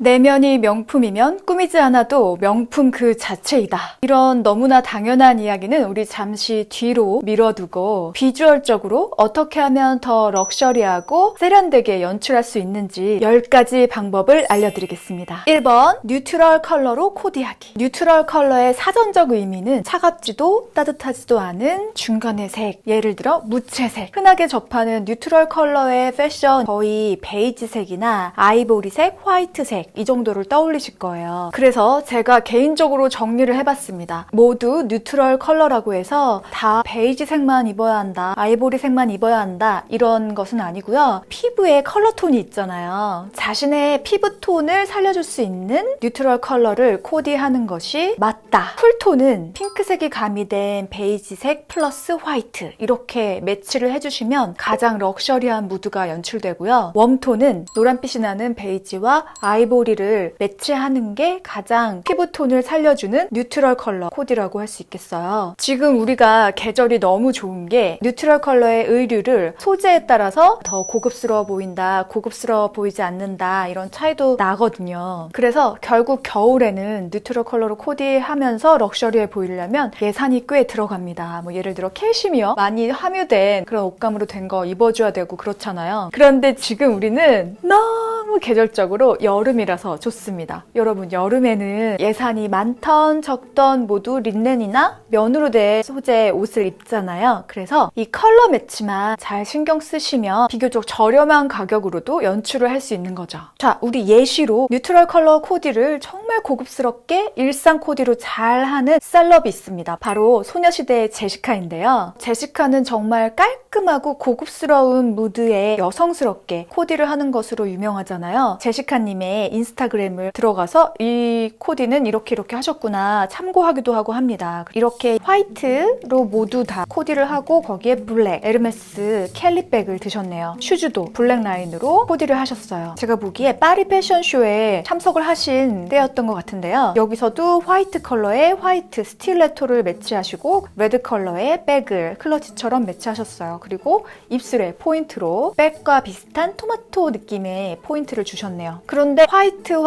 내면이 명품이면 꾸미지 않아도 명품 그 자체이다. 이런 너무나 당연한 이야기는 우리 잠시 뒤로 미뤄두고 비주얼적으로 어떻게 하면 더 럭셔리하고 세련되게 연출할 수 있는지 10가지 방법을 알려드리겠습니다. 1번, 뉴트럴 컬러로 코디하기. 뉴트럴 컬러의 사전적 의미는 차갑지도 따뜻하지도 않은 중간의 색, 예를 들어 무채색. 흔하게 접하는 뉴트럴 컬러의 패션 거의 베이지색이나 아이보리색, 화이트색 이 정도를 떠올리실 거예요. 그래서 제가 개인적으로 정리를 해봤습니다. 모두 뉴트럴 컬러라고 해서 다 베이지색만 입어야 한다, 아이보리색만 입어야 한다 이런 것은 아니고요. 피부에 컬러톤이 있잖아요. 자신의 피부톤을 살려줄 수 있는 뉴트럴 컬러를 코디하는 것이 맞다. 쿨톤은 핑크색이 가미된 베이지색 플러스 화이트 이렇게 매치를 해주시면 가장 럭셔리한 무드가 연출되고요. 웜톤은 노란빛이 나는 베이지와 아이보리를 매치하는 게 가장 피부톤을 살려주는 뉴트럴 컬러 코디라고 할 수 있겠어요. 지금 우리가 계절이 너무 좋은 게 뉴트럴 컬러의 의류를 소재에 따라서 더 고급스러워 보인다, 고급스러워 보이지 않는다 이런 차이도 나거든요. 그래서 결국 겨울에는 뉴트럴 컬러로 코디하면서 럭셔리해 보이려면 예산이 꽤 들어갑니다. 뭐 예를 들어 캐시미어 많이 함유된 그런 옷감으로 된 거 입어줘야 되고 그렇잖아요. 그런데 지금 우리는 너무 계절적으로 여름이라서 좋습니다. 여러분, 여름에는 예산이 많던 적던 모두 린넨이나 면으로 된 소재의 옷을 입잖아요. 그래서 이 컬러 매치만 잘 신경 쓰시면 비교적 저렴한 가격으로도 연출을 할 수 있는 거죠. 자, 우리 예시로 뉴트럴 컬러 코디를 정말 고급스럽게 일상 코디로 잘하는 셀럽이 있습니다. 바로 소녀시대의 제시카인데요. 제시카는 정말 깔끔하고 고급스러운 무드에 여성스럽게 코디를 하는 것으로 유명하잖아요. 제시카님의 인스타그램을 들어가서 이 코디는 이렇게 하셨구나 참고하기도 하고 합니다. 이렇게 화이트로 모두 다 코디를 하고 거기에 블랙, 에르메스 캘리백을 드셨네요. 슈즈도 블랙 라인으로 코디를 하셨어요. 제가 보기에 파리 패션쇼에 참석을 하신 때였던 것 같은데요. 여기서도 화이트 컬러의 화이트 스틸레토를 매치하시고 레드 컬러의 백을 클러치처럼 매치하셨어요. 그리고 입술에 포인트로 백과 비슷한 토마토 느낌의 포인트를 주셨네요. 그런데 화이트,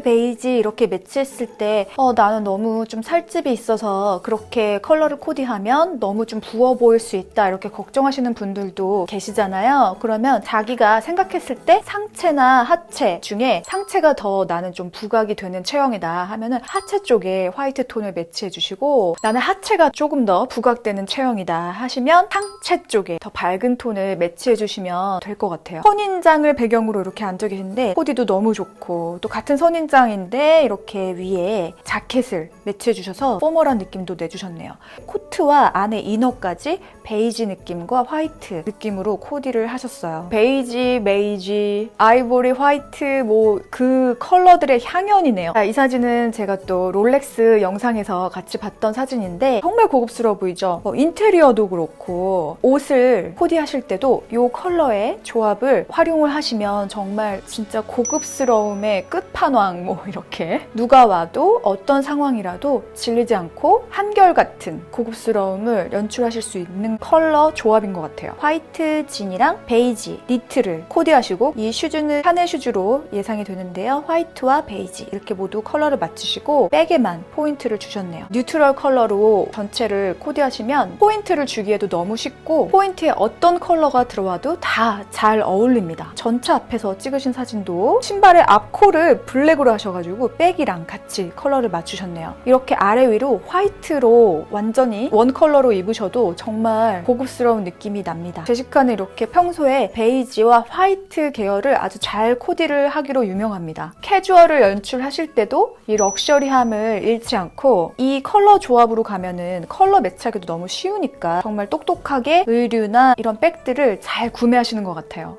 베이지 이렇게 매치했을 때 나는 너무 좀 살집이 있어서 그렇게 컬러를 코디하면 너무 좀 부어 보일 수 있다 이렇게 걱정하시는 분들도 계시잖아요. 그러면 자기가 생각했을 때 상체나 하체 중에 상체가 더 나는 좀 부각이 되는 체형이다 하면은 하체 쪽에 화이트 톤을 매치해 주시고, 나는 하체가 조금 더 부각되는 체형이다 하시면 상체 쪽에 더 밝은 톤을 매치해 주시면 될 것 같아요. 선인장을 배경으로 이렇게 앉아 계신데 코디도 너무 좋고, 또 같은 선인장인데 이렇게 위에 자켓을 매치해 주셔서 포멀한 느낌도 내주셨네요. 코트와 안에 이너까지 베이지 느낌과 화이트 느낌으로 코디를 하셨어요. 베이지, 베이지, 아이보리, 화이트 뭐 그 컬러들의 향연이네요. 자, 이 사진은 제가 또 롤렉스 영상에서 같이 봤던 사진인데 정말 고급스러워 보이죠? 인테리어도 그렇고 옷을 코디하실 때도 이 컬러의 조합을 활용을 하시면 정말 진짜 고급스러움의 끝판왕 뭐 이렇게 누가 와도 어떤 상황이라도 질리지 않고 한결같은 고급스러움을 연출하실 수 있는 컬러 조합인 것 같아요. 화이트 진이랑 베이지 니트를 코디하시고, 이 슈즈는 샤넬 슈즈로 예상이 되는데요. 화이트와 베이지 이렇게 모두 컬러를 맞추시고 백에만 포인트를 주셨네요. 뉴트럴 컬러로 전체를 코디하시면 포인트를 주기에도 너무 쉽고 포인트에 어떤 컬러가 들어와도 다 잘 어울립니다. 전차 앞에서 찍으신 사진도 신발의 앞코를 블랙으로 하셔가지고 백이랑 같이 컬러를 맞추셨네요. 이렇게 아래 위로 화이트로 완전히 원 컬러로 입으셔도 정말 고급스러운 느낌이 납니다. 제시카는 이렇게 평소에 베이지와 화이트 계열을 아주 잘 코디를 하기로 유명합니다. 캐주얼을 연출하실 때도 이 럭셔리함을 잃지 않고 이 컬러 조합으로 가면은 컬러 매치하기도 너무 쉬우니까 정말 똑똑하게 의류나 이런 백들을 잘 구매하시는 것 같아요.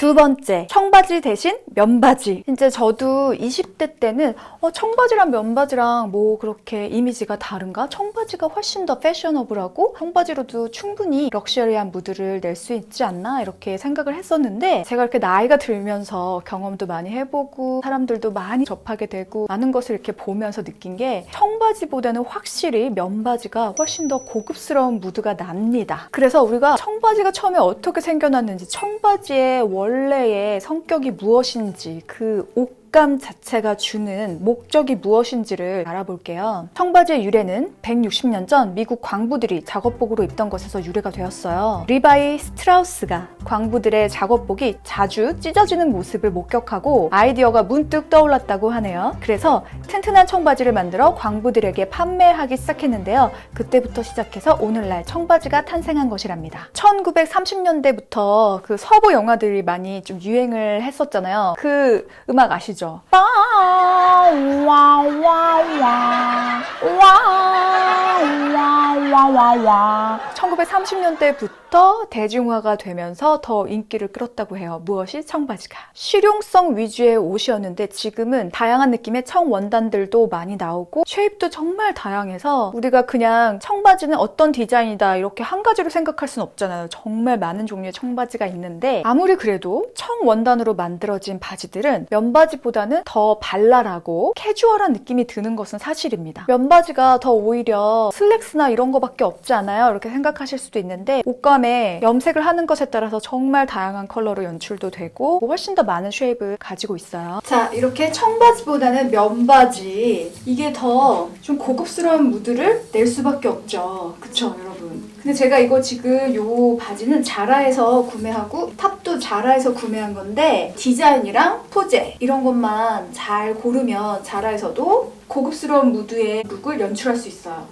두 번째, 청바지 대신 면바지. 이제 저도 20대 때는 청바지랑 면바지랑 뭐 그렇게 이미지가 다른가? 청바지가 훨씬 더 패셔너블하고 청바지로도 충분히 럭셔리한 무드를 낼 수 있지 않나? 이렇게 생각을 했었는데 제가 이렇게 나이가 들면서 경험도 많이 해보고 사람들도 많이 접하게 되고 많은 것을 이렇게 보면서 느낀 게 청바지보다는 확실히 면바지가 훨씬 더 고급스러운 무드가 납니다. 그래서 우리가 청바지가 처음에 어떻게 생겨났는지, 청바지의 원래의 성격이 무엇인지, 그 옷감 자체가 주는 목적이 무엇인지를 알아볼게요. 청바지의 유래는 160년 전 미국 광부들이 작업복으로 입던 것에서 유래가 되었어요. 리바이 스트라우스가 광부들의 작업복이 자주 찢어지는 모습을 목격하고 아이디어가 문득 떠올랐다고 하네요. 그래서 튼튼한 청바지를 만들어 광부들에게 판매하기 시작했는데요. 그때부터 시작해서 오늘날 청바지가 탄생한 것이랍니다. 1930년대부터 그 서부 영화들이 많이 좀 유행을 했었잖아요. 그 음악 아시죠? 와와와와와와와와와 1930년대부터 대중화가 되면서 더 인기를 끌었다고 해요. 무엇이? 청바지가. 실용성 위주의 옷이었는데 지금은 다양한 느낌의 청원단들도 많이 나오고 쉐입도 정말 다양해서 우리가 그냥 청바지는 어떤 디자인이다 이렇게 한 가지로 생각할 순 없잖아요. 정말 많은 종류의 청바지가 있는데 아무리 그래도 청원단으로 만들어진 바지들은 면바지보다는 더 발랄하고 캐주얼한 느낌이 드는 것은 사실입니다. 면바지가 더 오히려 슬랙스나 이런 거밖에 없지 않아요? 이렇게 생각하실 수도 있는데 옷감에 염색을 하는 것에 따라서 정말 다양한 컬러로 연출도 되고 훨씬 더 많은 쉐입을 가지고 있어요. 자, 이렇게 청바지보다는 면바지, 이게 더 좀 고급스러운 무드를 낼 수밖에 없죠. 그쵸, 여러분? 근데 제가 이거 지금 요 바지는 자라에서 구매하고 탑도 자라에서 구매한 건데 디자인이랑 소재 이런 것만 잘 고르면 자라에서도 고급스러운 무드의 룩을 연출할 수 있어요.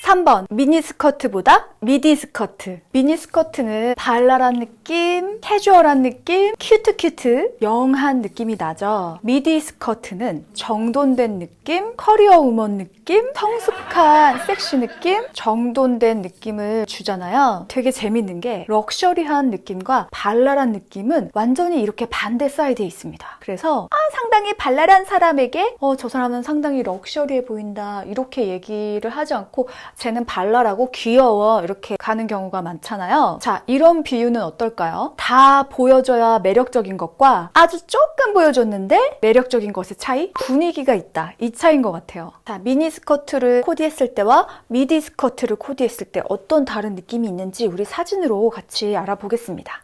3번, 미니스커트보다 미디스커트. 미니스커트는 발랄한 느낌, 캐주얼한 느낌, 큐트 영한 느낌이 나죠. 미디스커트는 정돈된 느낌, 커리어 우먼 느낌, 성숙한 섹시 느낌, 정돈된 느낌을 주잖아요. 되게 재밌는 게 럭셔리한 느낌과 발랄한 느낌은 완전히 이렇게 반대 사이드에 있습니다. 그래서 상당히 발랄한 사람에게 저 사람은 상당히 럭셔리해 보인다 이렇게 얘기를 하지 않고 쟤는 발랄하고 귀여워 이렇게 가는 경우가 많잖아요. 자, 이런 비유는 어떨까요? 다 보여줘야 매력적인 것과 아주 조금 보여줬는데 매력적인 것의 차이? 분위기가 있다. 이 차이인 것 같아요. 자, 미니스커트를 코디했을 때와 미디스커트를 코디했을 때 어떤 다른 느낌이 있는지 우리 사진으로 같이 알아보겠습니다.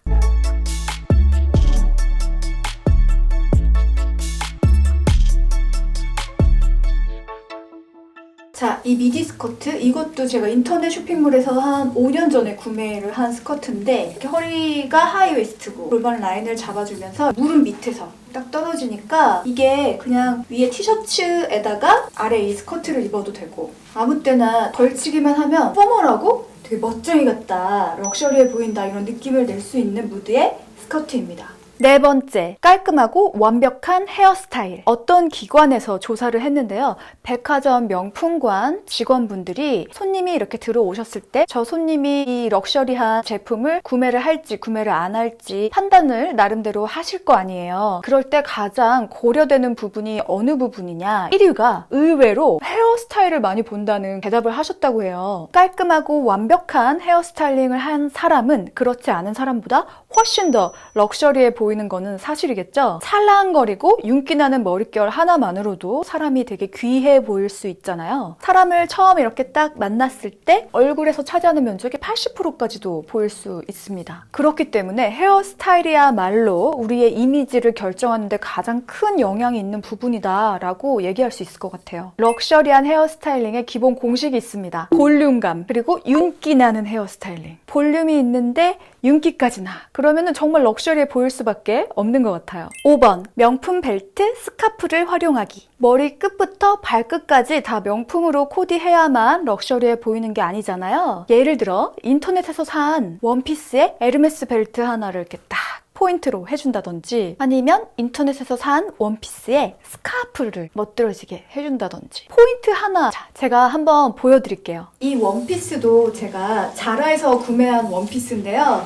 자, 이 미디 스커트, 이것도 제가 인터넷 쇼핑몰에서 한 5년 전에 구매를 한 스커트인데 이렇게 허리가 하이웨스트고 골반 라인을 잡아주면서 무릎 밑에서 딱 떨어지니까 이게 그냥 위에 티셔츠에다가 아래 이 스커트를 입어도 되고 아무 때나 걸치기만 하면 포멀하고 되게 멋쟁이 같다, 럭셔리해 보인다 이런 느낌을 낼 수 있는 무드의 스커트입니다. 네 번째, 깔끔하고 완벽한 헤어스타일. 어떤 기관에서 조사를 했는데요. 백화점 명품관 직원분들이 손님이 이렇게 들어오셨을 때 저 손님이 이 럭셔리한 제품을 구매를 할지 구매를 안 할지 판단을 나름대로 하실 거 아니에요. 그럴 때 가장 고려되는 부분이 어느 부분이냐? 1위가 의외로 헤어스타일을 많이 본다는 대답을 하셨다고 해요. 깔끔하고 완벽한 헤어스타일링을 한 사람은 그렇지 않은 사람보다 훨씬 더 럭셔리해 보이는 거는 사실이겠죠? 찰랑거리고 윤기나는 머릿결 하나만으로도 사람이 되게 귀해 보일 수 있잖아요. 사람을 처음 이렇게 딱 만났을 때 얼굴에서 차지하는 면적이 80%까지도 보일 수 있습니다. 그렇기 때문에 헤어스타일이야말로 우리의 이미지를 결정하는 데 가장 큰 영향이 있는 부분이다라고 얘기할 수 있을 것 같아요. 럭셔리한 헤어스타일링의 기본 공식이 있습니다. 볼륨감, 그리고 윤기나는 헤어스타일링. 볼륨이 있는데 윤기까지 나. 그러면은 정말 럭셔리해 보일 수밖에 없는 것 같아요. 5번, 명품 벨트, 스카프를 활용하기. 머리 끝부터 발끝까지 다 명품으로 코디해야만 럭셔리해 보이는 게 아니잖아요. 예를 들어 인터넷에서 산 원피스에 에르메스 벨트 하나를 이렇게 딱 포인트로 해준다든지 아니면 인터넷에서 산 원피스에 스카프를 멋들어지게 해준다든지 포인트 하나. 자, 제가 한번 보여드릴게요. 이 원피스도 제가 자라에서 구매한 원피스인데요.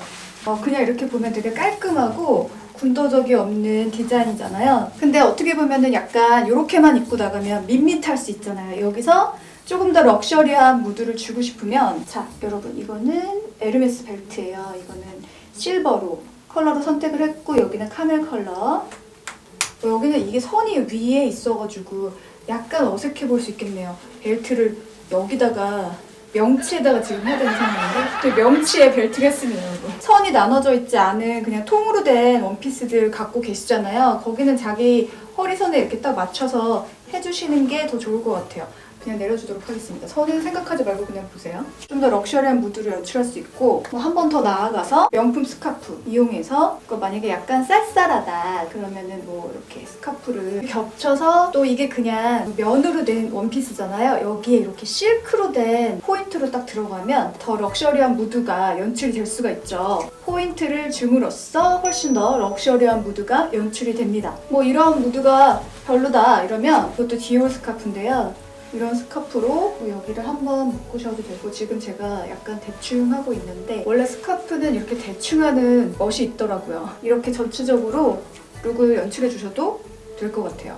그냥 이렇게 보면 되게 깔끔하고 군더더기 없는 디자인이잖아요. 근데 어떻게 보면은 약간 이렇게만 입고 나가면 밋밋할 수 있잖아요. 여기서 조금 더 럭셔리한 무드를 주고 싶으면, 자, 여러분, 이거는 에르메스 벨트예요. 이거는 실버로 컬러로 선택을 했고, 여기는 카멜 컬러. 여기는 이게 선이 위에 있어가지고 약간 어색해 보일 수 있겠네요. 벨트를 여기다가 명치에다가 지금 해야 되는 상황인데, 명치에 벨트를 했습니다, 여러분. 선이 나눠져 있지 않은 그냥 통으로 된 원피스들 갖고 계시잖아요. 거기는 자기 허리선에 이렇게 딱 맞춰서 해주시는 게 더 좋을 것 같아요. 그냥 내려주도록 하겠습니다. 선은 생각하지 말고 그냥 보세요. 좀 더 럭셔리한 무드를 연출할 수 있고, 한 번 더 나아가서 명품 스카프 이용해서, 만약에 약간 쌀쌀하다 그러면은 이렇게 스카프를 겹쳐서, 또 이게 그냥 면으로 된 원피스잖아요. 여기에 이렇게 실크로 된 포인트로 딱 들어가면 더 럭셔리한 무드가 연출이 될 수가 있죠. 포인트를 줌으로써 훨씬 더 럭셔리한 무드가 연출이 됩니다. 이런 무드가 별로다 이러면 이것도 디올 스카프인데요. 이런 스카프로 여기를 한번 묶으셔도 되고, 지금 제가 약간 대충 하고 있는데, 원래 스카프는 이렇게 대충 하는 멋이 있더라고요. 이렇게 전체적으로 룩을 연출해 주셔도 될 것 같아요.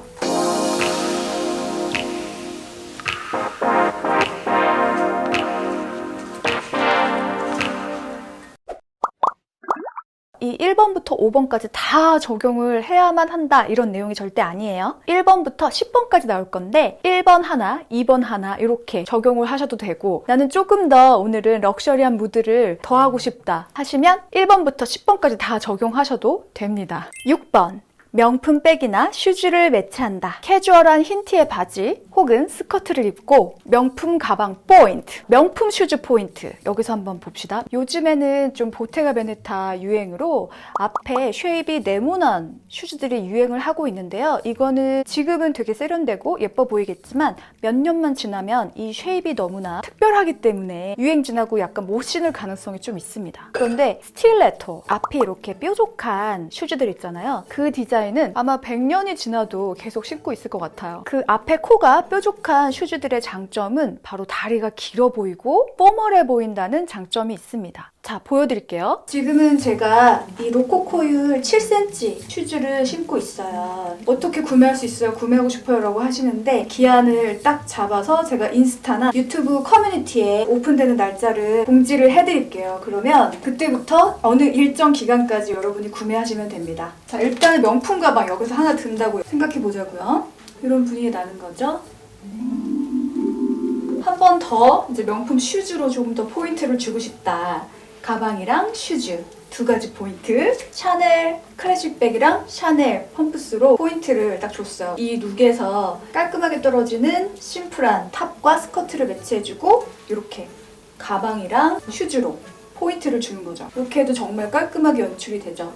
이 1번부터 5번까지 다 적용을 해야만 한다 이런 내용이 절대 아니에요. 1번부터 10번까지 나올 건데 1번 하나, 2번 하나 이렇게 적용을 하셔도 되고, 나는 조금 더 오늘은 럭셔리한 무드를 더하고 싶다 하시면 1번부터 10번까지 다 적용하셔도 됩니다. 6번. 명품 백이나 슈즈를 매치한다. 캐주얼한 흰 티에 바지 혹은 스커트를 입고 명품 가방 포인트, 명품 슈즈 포인트. 여기서 한번 봅시다. 요즘에는 좀 보테가 베네타 유행으로 앞에 쉐입이 네모난 슈즈들이 유행을 하고 있는데요. 이거는 지금은 되게 세련되고 예뻐 보이겠지만 몇 년만 지나면 이 쉐입이 너무나 특별하기 때문에 유행 지나고 약간 못 신을 가능성이 좀 있습니다. 그런데 스틸레토, 앞이 이렇게 뾰족한 슈즈들 있잖아요. 그 디자인은 아마 100년이 지나도 계속 신고 있을 것 같아요. 그 앞에 코가 뾰족한 슈즈들의 장점은 바로 다리가 길어 보이고 포멀해 보인다는 장점이 있습니다. 자, 보여드릴게요. 지금은 제가 이 로코코율 7cm 슈즈를 신고 있어요. 어떻게 구매할 수 있어요? 구매하고 싶어요? 라고 하시는데, 기한을 딱 잡아서 제가 인스타나 유튜브 커뮤니티에 오픈되는 날짜를 공지를 해드릴게요. 그러면 그때부터 어느 일정 기간까지 여러분이 구매하시면 됩니다. 자, 일단은 명품 가방 여기서 하나 든다고 생각해보자고요. 이런 분위기 나는 거죠. 한 번 더 이제 명품 슈즈로 조금 더 포인트를 주고 싶다. 가방이랑 슈즈 두 가지 포인트, 샤넬 클래식백이랑 샤넬 펌프스로 포인트를 딱 줬어요. 이 룩에서 깔끔하게 떨어지는 심플한 탑과 스커트를 매치해주고 이렇게 가방이랑 슈즈로 포인트를 주는 거죠. 이렇게 해도 정말 깔끔하게 연출이 되죠.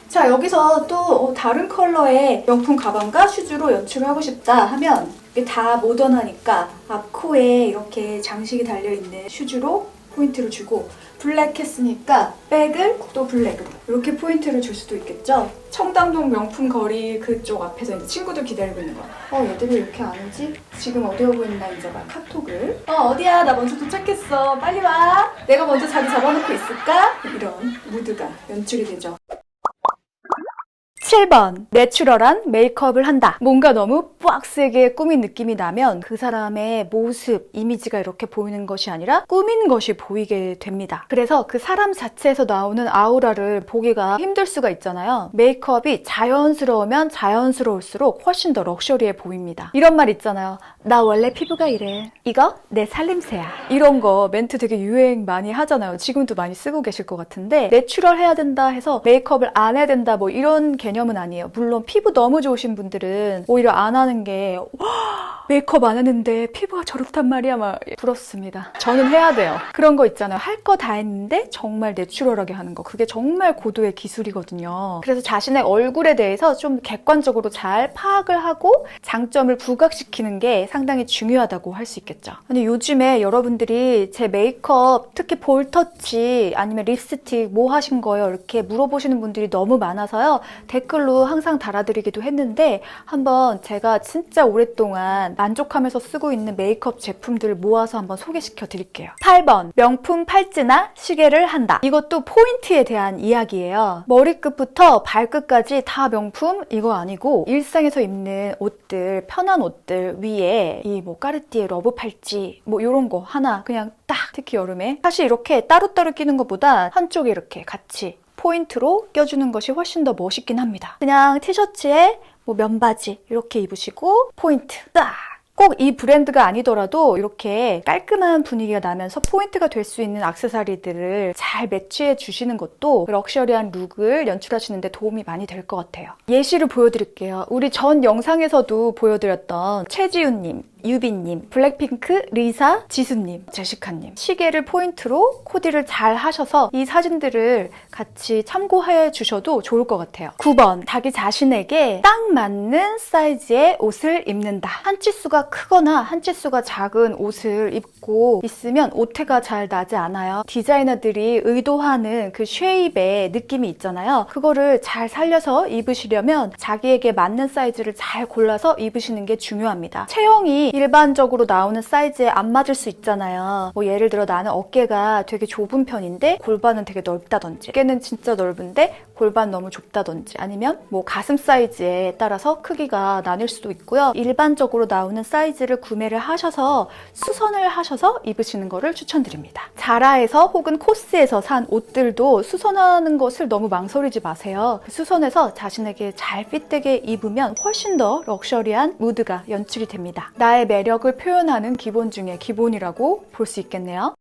자, 여기서 또 다른 컬러의 명품 가방과 슈즈로 연출을 하고 싶다 하면, 이게 다 모던하니까 앞코에 이렇게 장식이 달려있는 슈즈로 포인트를 주고, 블랙 했으니까 백을 또 블랙으로 이렇게 포인트를 줄 수도 있겠죠. 청담동 명품 거리 그쪽 앞에서 이제 친구들 기다리고 있는 거야. 얘들이 왜 이렇게 안 오지? 지금 어디 오고 있나 이제 막 카톡을. 어디야? 나 먼저 도착했어. 빨리 와. 내가 먼저 자리 잡아놓고 있을까? 이런 무드가 연출이 되죠. 7번. 내추럴한 메이크업을 한다. 뭔가 너무 빡세게 꾸민 느낌이 나면 그 사람의 모습, 이미지가 이렇게 보이는 것이 아니라 꾸민 것이 보이게 됩니다. 그래서 그 사람 자체에서 나오는 아우라를 보기가 힘들 수가 있잖아요. 메이크업이 자연스러우면 자연스러울수록 훨씬 더 럭셔리해 보입니다. 이런 말 있잖아요. 나 원래 피부가 이래. 이거 내 살림새야. 이런 거 멘트 되게 유행 많이 하잖아요. 지금도 많이 쓰고 계실 것 같은데, 내추럴 해야 된다 해서 메이크업을 안 해야 된다 뭐 이런 개념 개념은 아니에요. 물론 피부 너무 좋으신 분들은 오히려 안 하는 게 메이크업 안 했는데 피부가 저렇단 말이야 막 부럽습니다. 저는 해야 돼요. 그런 거 있잖아요. 할 거 다 했는데 정말 내추럴하게 하는 거. 그게 정말 고도의 기술이거든요. 그래서 자신의 얼굴에 대해서 좀 객관적으로 잘 파악을 하고 장점을 부각시키는 게 상당히 중요하다고 할 수 있겠죠. 근데 요즘에 여러분들이 제 메이크업, 특히 볼터치 아니면 립스틱 뭐 하신 거예요? 이렇게 물어보시는 분들이 너무 많아서요. 댓글로 항상 달아드리기도 했는데 한번 제가 진짜 오랫동안 만족하면서 쓰고 있는 메이크업 제품들을 모아서 한번 소개시켜 드릴게요. 8번, 명품 팔찌나 시계를 한다. 이것도 포인트에 대한 이야기예요. 머리끝부터 발끝까지 다 명품? 이거 아니고 일상에서 입는 옷들, 편한 옷들 위에 이 뭐 까르띠에 러브 팔찌 뭐 이런 거 하나 그냥 딱, 특히 여름에 사실 이렇게 따로따로 끼는 것보다 한쪽에 이렇게 같이 포인트로 껴주는 것이 훨씬 더 멋있긴 합니다. 그냥 티셔츠에 뭐 면바지 이렇게 입으시고 포인트 딱! 꼭 이 브랜드가 아니더라도 이렇게 깔끔한 분위기가 나면서 포인트가 될 수 있는 액세서리들을 잘 매치해 주시는 것도 럭셔리한 룩을 연출하시는 데 도움이 많이 될 것 같아요. 예시를 보여드릴게요. 우리 전 영상에서도 보여드렸던 최지훈님, 유빈님, 블랙핑크, 리사, 지수님, 제시카님 시계를 포인트로 코디를 잘 하셔서 이 사진들을 같이 참고해 주셔도 좋을 것 같아요. 9번, 자기 자신에게 딱 맞는 사이즈의 옷을 입는다. 한 치수가 크거나 한 치수가 작은 옷을 입고 있으면 오태가 잘 나지 않아요. 디자이너들이 의도하는 그 쉐입의 느낌이 있잖아요. 그거를 잘 살려서 입으시려면 자기에게 맞는 사이즈를 잘 골라서 입으시는 게 중요합니다. 체형이 일반적으로 나오는 사이즈에 안 맞을 수 있잖아요. 뭐 예를 들어 나는 어깨가 되게 좁은 편인데 골반은 되게 넓다든지, 어깨는 진짜 넓은데 골반 너무 좁다든지, 아니면 뭐 가슴 사이즈에 따라서 크기가 나뉠 수도 있고요. 일반적으로 나오는 사이즈를 구매를 하셔서 수선을 하셔서 입으시는 거를 추천드립니다. 자라에서 혹은 코스에서 산 옷들도 수선하는 것을 너무 망설이지 마세요. 수선해서 자신에게 잘 핏되게 입으면 훨씬 더 럭셔리한 무드가 연출이 됩니다. 나의 매력을 표현하는 기본 중에 기본이라고 볼 수 있겠네요.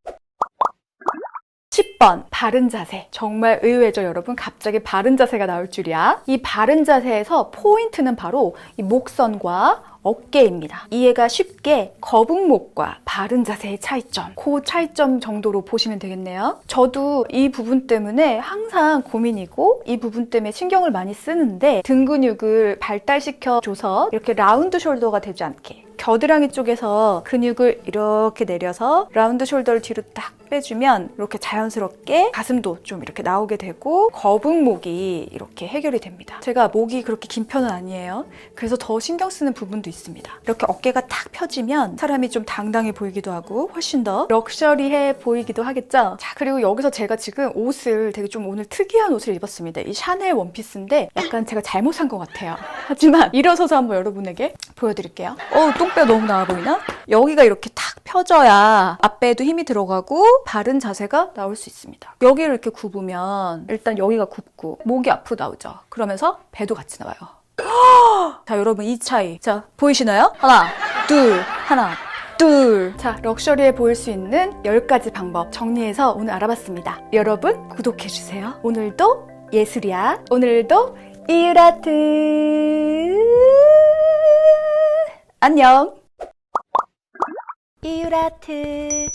10번, 바른 자세. 정말 의외죠, 여러분? 갑자기 바른 자세가 나올 줄이야. 이 바른 자세에서 포인트는 바로 이 목선과 어깨입니다. 이해가 쉽게 거북목과 바른 자세의 차이점, 그 차이점 정도로 보시면 되겠네요. 저도 이 부분 때문에 항상 고민이고 이 부분 때문에 신경을 많이 쓰는데 등 근육을 발달시켜줘서 이렇게 라운드 숄더가 되지 않게 겨드랑이 쪽에서 근육을 이렇게 내려서 라운드 숄더를 뒤로 딱 빼주면 이렇게 자연스럽게 가슴도 좀 이렇게 나오게 되고 거북목이 이렇게 해결이 됩니다. 제가 목이 그렇게 긴 편은 아니에요. 그래서 더 신경 쓰는 부분도 있습니다. 이렇게 어깨가 탁 펴지면 사람이 좀 당당해 보이기도 하고 훨씬 더 럭셔리해 보이기도 하겠죠. 자, 그리고 여기서 제가 지금 옷을 되게 좀 오늘 특이한 옷을 입었습니다. 이 샤넬 원피스인데 약간 제가 잘못 산 것 같아요. 하지만 일어서서 한번 여러분에게 보여드릴게요. 똥배 너무 나와 보이나? 여기가 이렇게 탁 펴져야 앞배에도 힘이 들어가고 바른 자세가 나올 수 있습니다. 여기를 이렇게 굽으면 일단 여기가 굽고 목이 앞으로 나오죠. 그러면서 배도 같이 나와요. 자, 여러분 이 차이. 자, 보이시나요? 하나, 둘, 하나, 둘. 자, 럭셔리해 보일 수 있는 10가지 방법 정리해서 오늘 알아봤습니다. 여러분 구독해주세요. 오늘도 예술이야. 오늘도 이유라트. 안녕. 이유라트.